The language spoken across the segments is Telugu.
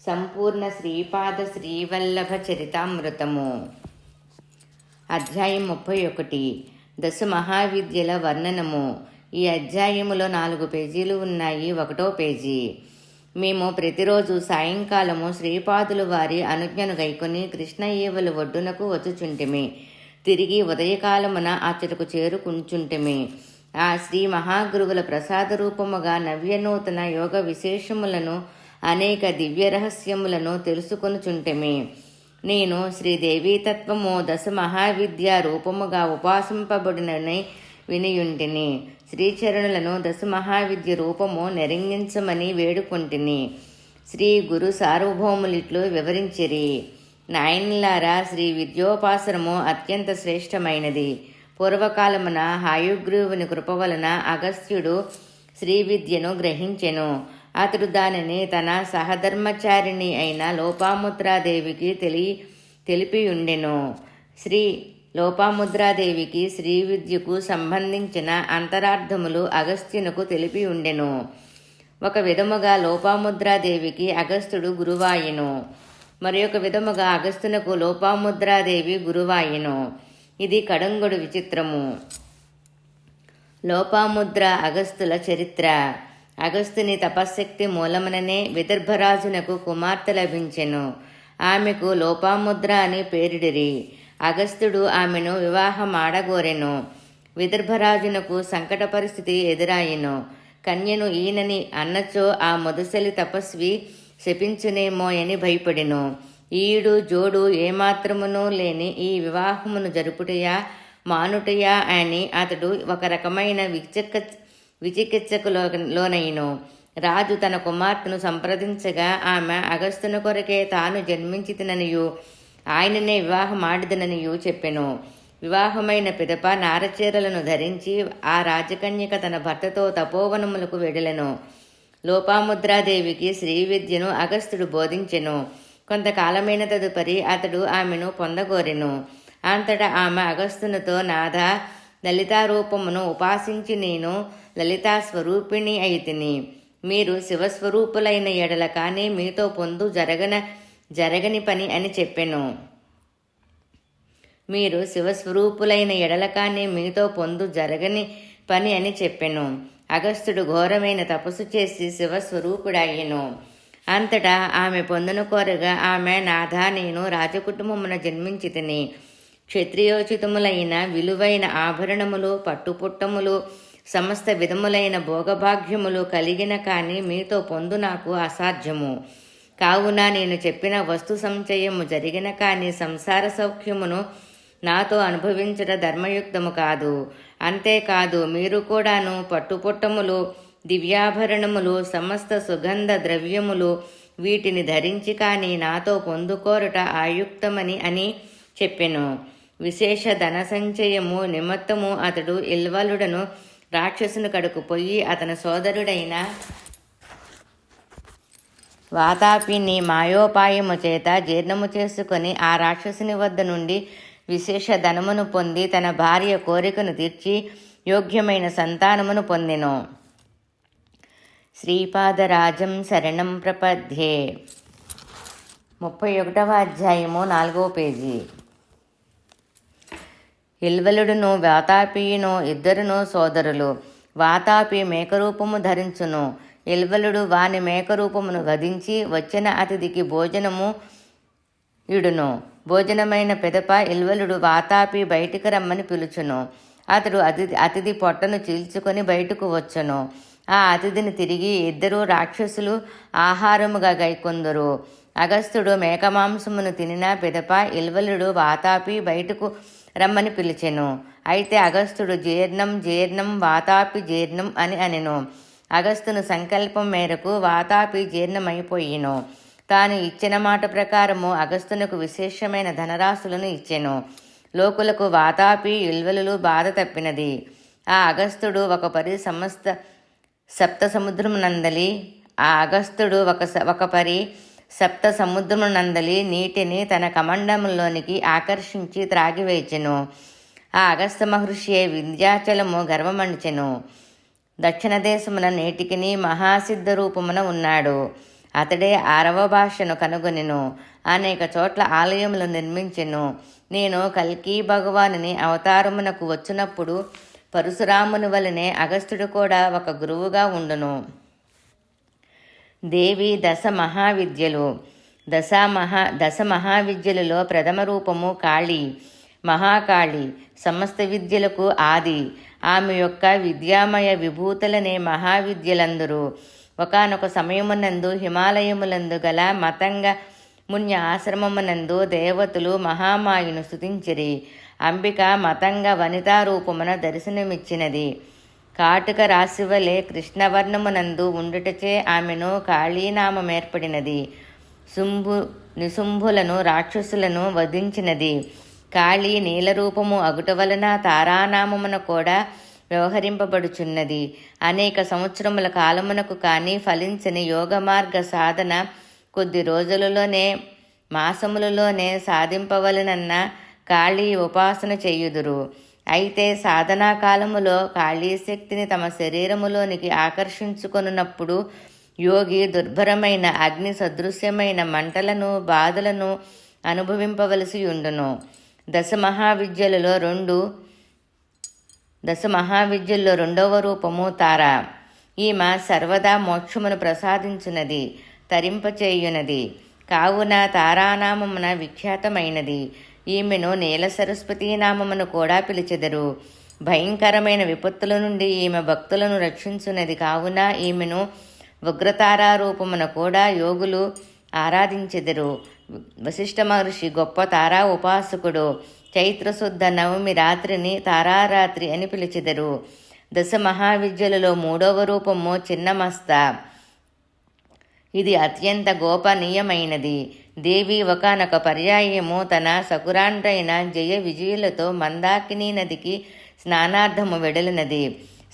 సంపూర్ణ శ్రీపాద శ్రీవల్లభ చరితామృతము. అధ్యాయం 31. దశ మహావిద్యల వర్ణనము. ఈ అధ్యాయములో 4 పేజీలు ఉన్నాయి. 1వ పేజీ. మేము ప్రతిరోజు సాయంకాలము శ్రీపాదులు వారి అనుజ్ఞను గైకొని కృష్ణయ్యవల ఒడ్డునకు వచ్చుచుంటిమి. తిరిగి ఉదయకాలమున అచ్చటకు చేరుకుంచుంటిమి. ఆ శ్రీ మహాగురువుల ప్రసాద రూపముగా నవ్యనూతన యోగ విశేషములను అనేక దివ్య రహస్యములను తెలుసుకొనుచుంటిమి. నేను శ్రీదేవీతత్వము దశ మహావిద్య రూపముగా ఉపాసింపబడినని వినియుంటిని. శ్రీచరణులను దశ మహావిద్య రూపము నెరింగించమని వేడుకొంటిని. శ్రీ గురు సార్వభౌములిట్లు వివరించిరి. నాయనలారా, శ్రీ విద్యోపాసనము అత్యంత శ్రేష్టమైనది. పూర్వకాలమున హయగ్రీవుని కృప వలన అగస్త్యుడు శ్రీ విద్యను గ్రహించెను. అతడు దానిని తన సహధర్మచారిణి అయిన లోపాముద్రాదేవికి తెలిపియుండెను. శ్రీ లోపాముద్రాదేవికి శ్రీ విద్యకు సంబంధించిన అంతరార్థములు అగస్త్యునకు తెలిపియుండెను. ఒక విధముగా లోపాముద్రాదేవికి అగస్త్యుడు గురువాయెను. మరి ఒక విధముగా అగస్త్యునకు లోపాముద్రాదేవి గురువాయెను. ఇది కడంగుడు విచిత్రము. లోపాముద్ర అగస్త్యుల చరిత్ర. అగస్త్యుని తపశ్శక్తి మూలముననే విదర్భరాజునకు కుమార్తె లభించెను. ఆమెకు లోపాముద్ర అని పేరిడిరి. అగస్త్యుడు ఆమెను వివాహమాడగోరెను. విదర్భరాజునకు సంకట పరిస్థితి ఎదురాయెను. కన్యను ఈయనని అన్నచో ఆ ముదసలి తపస్వి శపించునేమో అని భయపడెను. ఈడు జోడు ఏమాత్రమునూ లేని ఈ వివాహమును జరుపుటయా మానుటయా అని అతడు ఒక రకమైన విచికిత్సకు లోనైను. రాజు తన కుమార్తెను సంప్రదించగా ఆమె అగస్త్యుని కొరకే తాను జన్మించితిననియు ఆయననే వివాహమాడిదననియు చెప్పెను. వివాహమైన పిదప నారచీరలను ధరించి ఆ రాజకన్యక తన భర్తతో తపోవనములకు వెడలెను. లోపాముద్రాదేవికి శ్రీ విద్యను అగస్త్యుడు బోధించెను. కొంతకాలమైన తదుపరి అతడు ఆమెను పొందగోరెను. అంతటా ఆమె అగస్త్యునితో, నాథ, లలితారూపమును ఉపాసించి నేను లలితా స్వరూపిణి అయితిని. మీరు శివస్వరూపులైన ఎడల కానీ మీతో పొందు జరగని పని అని చెప్పెను. మీరు శివస్వరూపులైన ఎడల కానీ మీతో పొందు జరగని పని అని చెప్పెను. అగస్త్యుడు ఘోరమైన తపస్సు చేసి శివస్వరూపుడాయెను. అంతటా ఆమె పొందును కోరగా ఆమె, నాథ, నేను రాజకుటుంబమున జన్మించితిని. క్షత్రియోచితములైన విలువైన ఆభరణములు, పట్టుపుట్టములు, సమస్త విధములైన భోగభాగ్యములు కలిగిన కానీ మీతో పొందు నాకు అసాధ్యము. కావున నేను చెప్పిన వస్తు సంచయము జరిగిన కానీ సంసార సౌఖ్యమును నాతో అనుభవించట ధర్మయుక్తము కాదు. అంతేకాదు, మీరు కూడాను పట్టుపుట్టములు, దివ్యాభరణములు, సమస్త సుగంధ ద్రవ్యములు వీటిని ధరించి కానీ నాతో పొందుకోరట ఆయుక్తమని అని చెప్పెను. విశేష ధన సంచయము నిమిత్తము అతడు ఇల్వలుడను రాక్షసుని కడుకు పోయి అతని సోదరుడైన వాతాపిని మాయోపాయము చేత జీర్ణము చేసుకొని ఆ రాక్షసుని వద్ద నుండి విశేష ధనమును పొంది తన భార్య కోరికను తీర్చి యోగ్యమైన సంతానమును పొందెను. శ్రీపాదరాజం శరణం ప్రపద్యే. 31వ అధ్యాయము 4వ పేజీ. ఇల్వలుడును వాతాపియును ఇద్దరును సోదరులు. వాతాపి మేకరూపము ధరించును. ఇల్వలుడు వాని మేకరూపమును వధించి వచ్చిన అతిథికి భోజనము ఇడును. భోజనమైన పిదప ఇల్వలుడు వాతాపి బయటికి రమ్మని పిలుచును. అతడు అతిథి పొట్టను చీల్చుకొని బయటకు వచ్చును. ఆ అతిథిని తిరిగి ఇద్దరు రాక్షసులు ఆహారముగా గైకొందురు. అగస్త్యుడు మేకమాంసమును తినిన పిదప ఇల్వలుడు వాతాపి బయటకు రమ్మని పిలిచెను. అయితే అగస్త్యుడు జీర్ణం జీర్ణం వాతాపి జీర్ణం అని అనెను. అగస్త్యుని సంకల్పం మేరకు వాతాపి జీర్ణమైపోయిను. తాను ఇచ్చిన మాట ప్రకారము అగస్త్యునకు విశేషమైన ధనరాశులను ఇచ్చెను. లోకులకు వాతాపి ఇల్వలులు బాధ తప్పినది. ఆ అగస్త్యుడు ఒకపరి సప్త సముద్రమునందలి సప్త సముద్రమునందలి నీటిని తన కమండములోనికి ఆకర్షించి త్రాగివేచెను. ఆ అగస్త్య మహర్షియే వింధ్యాచలము గర్వమంచెను. దక్షిణ దేశమున నేటికిని మహాసిద్ధ రూపమున ఉన్నాడు. అతడే 6వ భాషను కనుగొనెను. అనేక చోట్ల ఆలయములు నిర్మించెను. నేను కల్కీ భగవానుని అవతారమునకు వచ్చినప్పుడు పరశురాముని వలనే అగస్త్యుడు కూడా ఒక గురువుగా ఉండును. దేవి దశ మహావిద్యలు. దశ మహావిద్యలలో ప్రథమ రూపము కాళీ, మహాకాళి, సమస్త విద్యలకు ఆది. ఆమె యొక్క విద్యామయ విభూతులనే మహావిద్యలందరూ. ఒకానొక సమయమునందు హిమాలయములందు గల మతంగ మున్య ఆశ్రమమునందు దేవతలు మహామాయను స్తుతించిరి. అంబిక మతంగ వనితారూపమున దర్శనమిచ్చినది. కాటుక రాశివలే కృష్ణవర్ణమునందు ఉండుటచే ఆమెను కాళీనామమేర్పడినది. నిశుంభులను రాక్షసులను వధించినది. కాళీ నీలరూపము అగుట వలన తారానామమున కూడా వ్యవహరింపబడుచున్నది. అనేక సంవత్సరముల కాలమునకు కానీ ఫలించని యోగమార్గ సాధన కొద్ది రోజులలోనే మాసములలోనే సాధింపవలనన్న కాళీ ఉపాసన చేయుదురు. అయితే సాధనా కాలములో కాళీ శక్తిని తమ శరీరములోనికి ఆకర్షించుకొనున్నప్పుడు యోగి దుర్భరమైన అగ్ని సదృశ్యమైన మంటలను బాధలను అనుభవింపవలసి ఉండును. దశ మహావిద్యల్లో రెండవ రూపము తార. ఈమె సర్వదా మోక్షమును ప్రసాదించున్నది, తరింపచేయునది. కావున తారానామమున విఖ్యాతమైనది. ఈమెను నీల సరస్వతీ నామమును కూడా పిలిచెదరు. భయంకరమైన విపత్తుల నుండి ఈమె భక్తులను రక్షించున్నది. కావున ఈమెను ఉగ్రతారారూపమున కూడా యోగులు ఆరాధించెదరు. వశిష్ఠ మహర్షి గొప్ప తారా ఉపాసకుడు. చైత్రశుద్ధ నవమి రాత్రిని తారారాత్రి అని పిలిచెదరు. దశ మహావిద్యలలో మూడవ రూపము చిన్నమస్త. ఇది అత్యంత గోపనీయమైనది. దేవి ఒకానొక పర్యాయము తన సకురాండ్రైన జయ విజయులతో మందాకిని నదికి స్నానార్థము వెడలినది.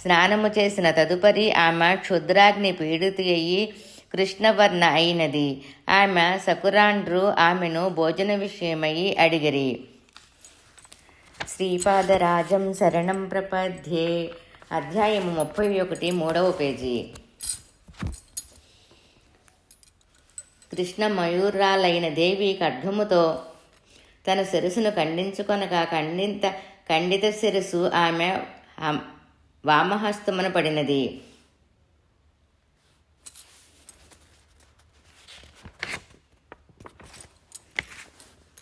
స్నానము చేసిన తదుపరి ఆమె క్షుద్రాగ్ని పీడితి అయి కృష్ణవర్ణ అయినది. ఆమె సకురాండ్రు ఆమెను భోజన విషయమై అడిగిరి. శ్రీపాదరాజం శరణం ప్రపద్యే. అధ్యాయము 31, 3వ పేజీ. కృష్ణ మయూరాలైన దేవి ఖడ్గముతో తన శిరస్సును ఖండించుకొనగా ఖండిత శిరస్సు ఆమె వామహస్తమున పడినది.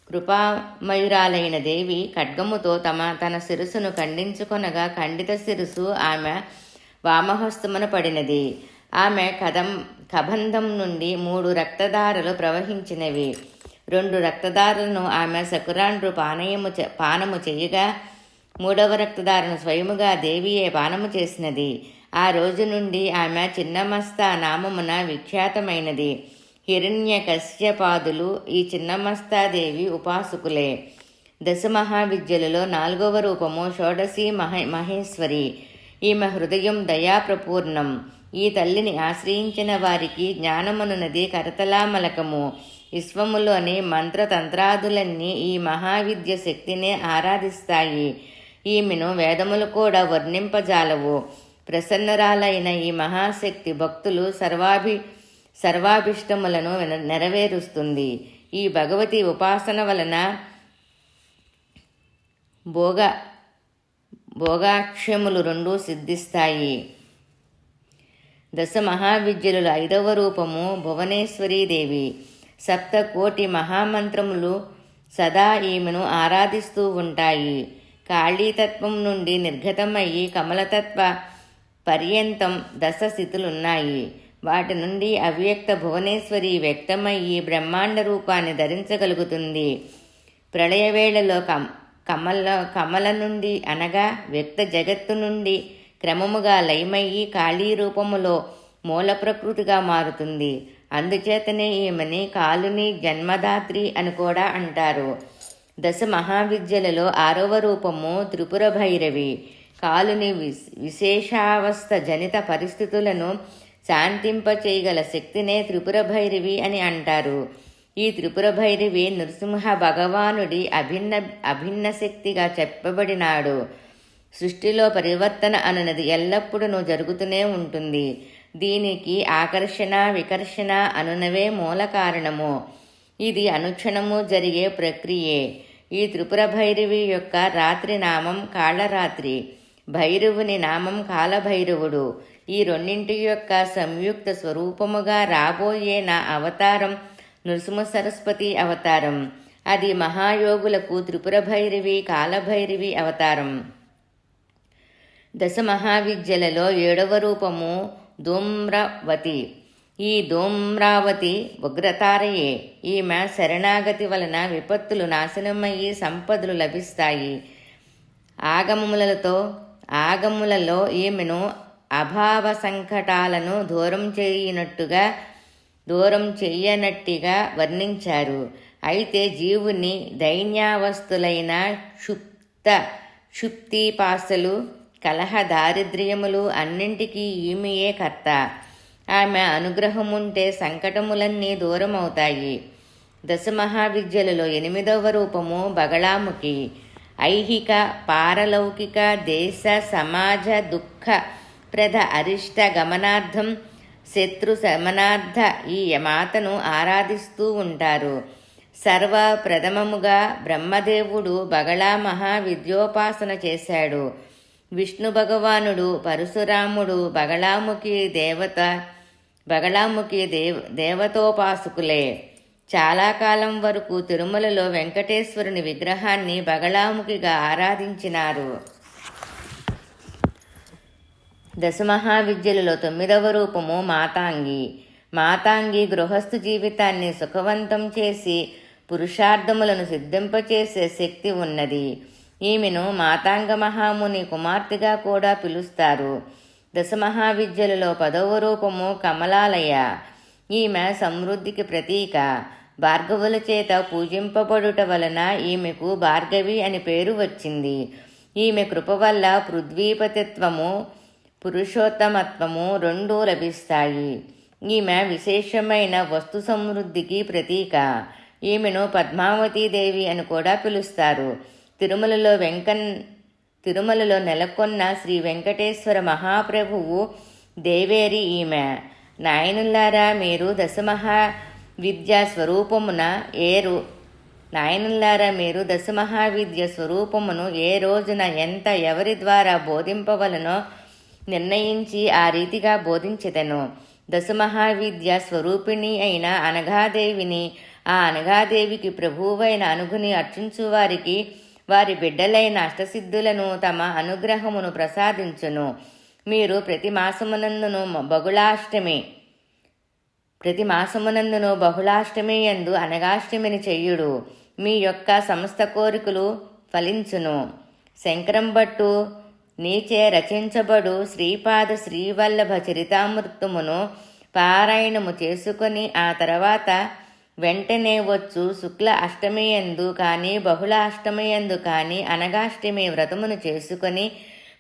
కృపామయురాలైన దేవి ఖడ్గముతో తన శిరస్సును ఖండించుకొనగా ఖండిత శిరస్సు ఆమె వామహస్తమున పడినది. ఆమె కబంధం నుండి 3 రక్తధారలు ప్రవహించినవి. 2 రక్తధారలను ఆమె సకురాండ్రు పానము చేయగా 3వ రక్తధారను స్వయముగా దేవియే పానము చేసినది. ఆ రోజు నుండి ఆమె చిన్నమస్త నామమున విఖ్యాతమైనది. హిరణ్య కశ్యపాదులు ఈ చిన్నమస్తాదేవి ఉపాసకులే. దశ మహావిద్యలలో 4వ రూపము షోడశి మహేశ్వరి. ఈమె హృదయం దయాప్రపూర్ణం. ఈ తల్లిని ఆశ్రయించిన వారికి జ్ఞానమనున్నది కరతలామలకము. విశ్వములోని మంత్రతంత్రాదులన్నీ ఈ మహావిద్య శక్తినే ఆరాధిస్తాయి. ఈమెను వేదములు కూడా వర్ణింపజాలవు. ప్రసన్నరాలైన ఈ మహాశక్తి భక్తులు సర్వాభిష్టములను నెరవేరుస్తుంది. ఈ భగవతి ఉపాసన వలన భోగాక్షములు 2 సిద్ధిస్తాయి. దశ మహావిద్యలు 5వ రూపము భువనేశ్వరీదేవి. 7 కోటి మహామంత్రములు సదా ఈమెను ఆరాధిస్తూ ఉంటాయి. కాళీతత్వం నుండి నిర్గతమయ్యి కమలతత్వ పర్యంతం 10 స్థితులున్నాయి. వాటి నుండి అవ్యక్త భువనేశ్వరి వ్యక్తమయ్యి బ్రహ్మాండ రూపాన్ని ధరించగలుగుతుంది. ప్రళయవేళలో కమల నుండి అనగా వ్యక్త జగత్తు నుండి క్రమముగా లయమయ్యి కాళీ రూపములో మూల ప్రకృతిగా మారుతుంది. అందుచేతనే ఈమెని కాలుని జన్మదాత్రి అని కూడా అంటారు. దశ మహావిద్యలలో 6వ రూపము త్రిపుర భైరవి. కాలుని విశేషావస్థ జనిత పరిస్థితులను శాంతింపచేయగల శక్తినే త్రిపుర భైరవి అని అంటారు. ఈ త్రిపుర భైరవి నృసింహ భగవానుడి అభిన్న శక్తిగా చెప్పబడినాడు. సృష్టిలో పరివర్తన అన్నది ఎల్లప్పుడూ జరుగుతూనే ఉంటుంది. దీనికి ఆకర్షణ వికర్షణ అనునవే మూల కారణము. ఇది అనుక్షణము జరిగే ప్రక్రియే. ఈ త్రిపుర భైరవి యొక్క రాత్రి నామం కాళరాత్రి, భైరవుని నామం కాలభైరవుడు. ఈ రెండింటి యొక్క సంయుక్త స్వరూపముగా రాబోయే నా అవతారం నృసింహ సరస్వతి అవతారం. అది మహాయోగులకు త్రిపుర భైరవి కాలభైరవి అవతారం. దశ మహావిద్యలలో 7వ రూపము ధూమ్రవతి. ఈ ధూమ్రావతి ఉగ్రతారయే. ఈమె శరణాగతి వలన విపత్తులు నాశనమయ్యి సంపదలు లభిస్తాయి. ఆగములలో ఈమెను అభావ సంకటాలను దూరం చేయనట్టుగా వర్ణించారు. అయితే జీవుని దైన్యావస్థులైన క్షుప్తిపాసలు కలహ దారిద్ర్యములు అన్నింటికీ ఈమెయే కర్త. ఆమె అనుగ్రహముంటే సంకటములన్నీ దూరమవుతాయి. దశ మహావిద్యలలో 8వ రూపము బగళాముఖి. ఐహిక పారలౌకిక దేశ సమాజ దుఃఖ ప్రద అరిష్ట గమనార్థం శత్రు శమనార్థ ఈ మాతను ఆరాధిస్తూ ఉంటారు. సర్వప్రథమముగా బ్రహ్మదేవుడు బగళా మహావిద్యోపాసన చేశాడు. విష్ణు భగవానుడు పరశురాముడు బగళాముఖి దేవతోపాసకులే. చాలా కాలం వరకు తిరుమలలో వెంకటేశ్వరుని విగ్రహాన్ని బగళాముఖిగా ఆరాధించినారు. దశమహావిద్యలలో 9వ రూపము మాతాంగి. మాతాంగి గృహస్థు జీవితాన్ని సుఖవంతం చేసి పురుషార్థములను సిద్ధింపచేసే శక్తి ఉన్నది. ఈమెను మాతాంగ మహాముని కుమార్తెగా కూడా పిలుస్తారు. దశమహావిద్యలలో 10వ రూపము కమలాలయ. ఈమె సమృద్ధికి ప్రతీక. భార్గవుల చేత పూజింపబడుట వలన ఈమెకు భార్గవి అని పేరు వచ్చింది. ఈమె కృప వల్ల పృథ్వీపతిత్వము పురుషోత్తమత్వము రెండూ లభిస్తాయి. ఈమె విశేషమైన వస్తు సమృద్ధికి ప్రతీక. ఈమెను పద్మావతీదేవి అని కూడా పిలుస్తారు. తిరుమలలో నెలకొన్న శ్రీ వెంకటేశ్వర మహాప్రభువు దేవేరి ఈమె. నాయనులారా మీరు దశమహావిద్య స్వరూపమును ఏ రోజున ఎంత ఎవరి ద్వారా బోధింపవలనో నిర్ణయించి ఆ రీతిగా బోధించెదను. దశమహావిద్య స్వరూపిణి అయిన అనఘాదేవిని, ఆ అనఘాదేవికి ప్రభువైన అనుగుని అర్చించువారికి వారి బిడ్డలైన అష్టసిద్ధులను తమ అనుగ్రహమును ప్రసాదించును. మీరు ప్రతి మాసమునందును బహుళాష్టమి యందు అనగాష్టమిని చెయ్యుడు. మీ యొక్క సమస్త కోరికలు ఫలించును. శంకరం భట్టు నీచే రచించబడు శ్రీపాద శ్రీవల్లభ చరితామృతమును పారాయణము చేసుకొని ఆ తర్వాత వెంటనే వచ్చు శుక్ల అష్టమియందు కానీ బహుళ అష్టమియందు కానీ అనగాష్టమి వ్రతమును చేసుకొని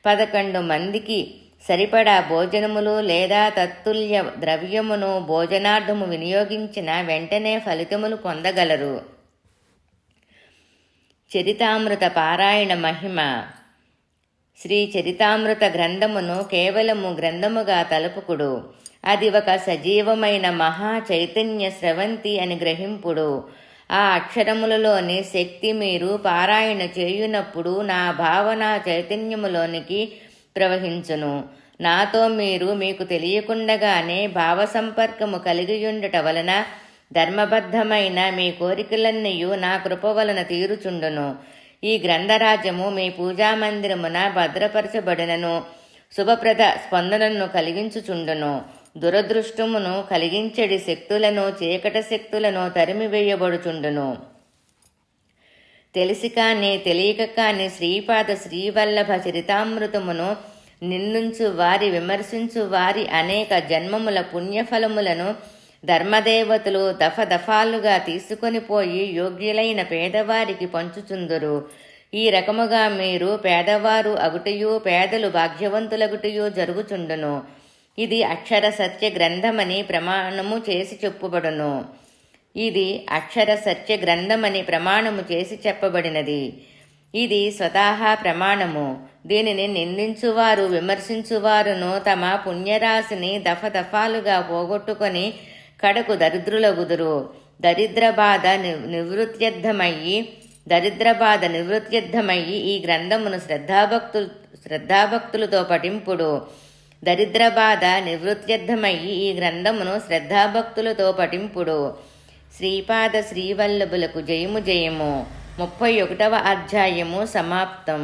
11 మందికి సరిపడా భోజనములు లేదా తత్తుల్య ద్రవ్యమును భోజనార్థము వినియోగించిన వెంటనే ఫలితములు పొందగలరు. చరితామృత పారాయణ మహిమ. శ్రీ చరితామృత గ్రంథమును కేవలము గ్రంథముగా తలుపుకుడు. అది ఒక సజీవమైన మహా చైతన్య స్రవంతి అని గ్రహింపుడు. ఆ అక్షరములలోని శక్తి మీరు పారాయణ చేయునప్పుడు నా భావన చైతన్యములోనికి ప్రవహించును. నాతో మీకు తెలియకుండగానే భావ సంపర్కము కలిగియుండుట వలన ధర్మబద్ధమైన మీ కోరికలన్నయూ నా కృప వలన తీరుచుండును. ఈ గ్రంథరాజ్యము మీ పూజామందిరమున భద్రపరచబడినను శుభప్రద స్పందనను కలిగించుచుండును. దురదృష్టమును కలిగించడి శక్తులను చీకట శక్తులను తరిమివేయబడుచుండును. తెలిసి కానీ తెలియక కానీ శ్రీపాద శ్రీవల్లభ చరితామృతమును నిందించు వారి విమర్శించు వారి అనేక జన్మముల పుణ్యఫలములను ధర్మదేవతలు దఫాలుగా తీసుకొని పోయి యోగ్యులైన పేదవారికి పంచుచుందురు. ఈ రకముగా మీరు పేదవారు అగుటయు పేదలు భాగ్యవంతులగుటయు జరుగుచుండును. ఇది అక్షర సత్య గ్రంథమని ప్రమాణము చేసి చెప్పుబడును. ఇది అక్షర సత్య గ్రంథమని ప్రమాణము చేసి చెప్పబడినది. ఇది స్వతహా ప్రమాణము. దీనిని నిందించువారు విమర్శించువారును తమ పుణ్యరాశిని దఫదఫాలుగా పోగొట్టుకొని కడకు దరిద్రులగుదురు. దరిద్రబాధ నివృత్త్యర్థమయ్యి ఈ గ్రంథమును శ్రద్ధాభక్తులతో పఠింపుడు. దరిద్రబాధ నివృత్త్యర్థమయ్యి ఈ గ్రంథమును శ్రద్ధాభక్తులతో పఠింపుడు. శ్రీపాద శ్రీవల్లభులకు జయము జయము. 31వ అధ్యాయము సమాప్తం.